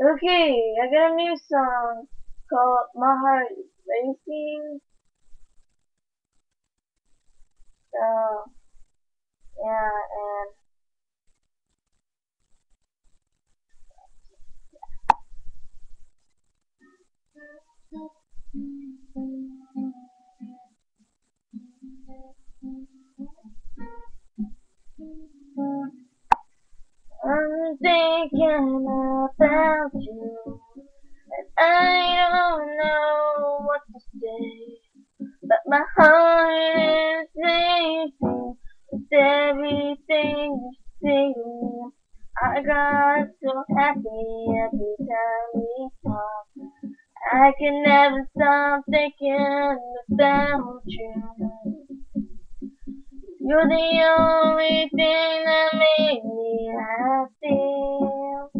Okay, I got a new song called My Heart is Racing. So, yeah, and I'm thinking about you. I don't know what to say, but my heart is racing with everything you say. I got so happy every time we talk. I can never stop thinking about you. You're the only thing that makes me happy.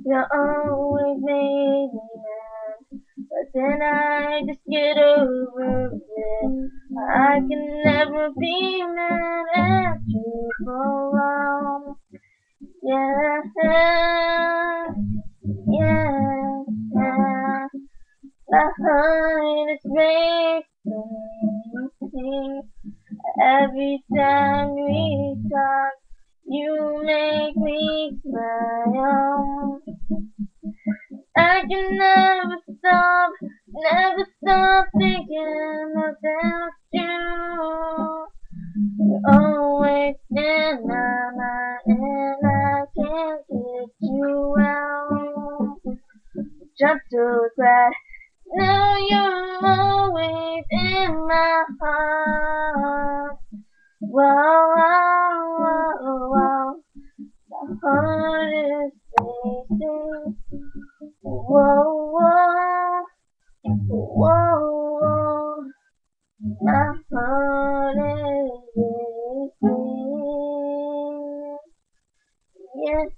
You always make me mad, but then I just get over it. I can never be mad at you for long. Yeah, yeah, yeah. My heart is racing every time we talk. You make me smile. I can never stop thinking about you. You're always in my mind, and I can't get you out. Jump to glad. Now you're always in my heart. Whoa, whoa, whoa, whoa. My heart is racing. Whoa, whoa, whoa. My heart is racing. Yes,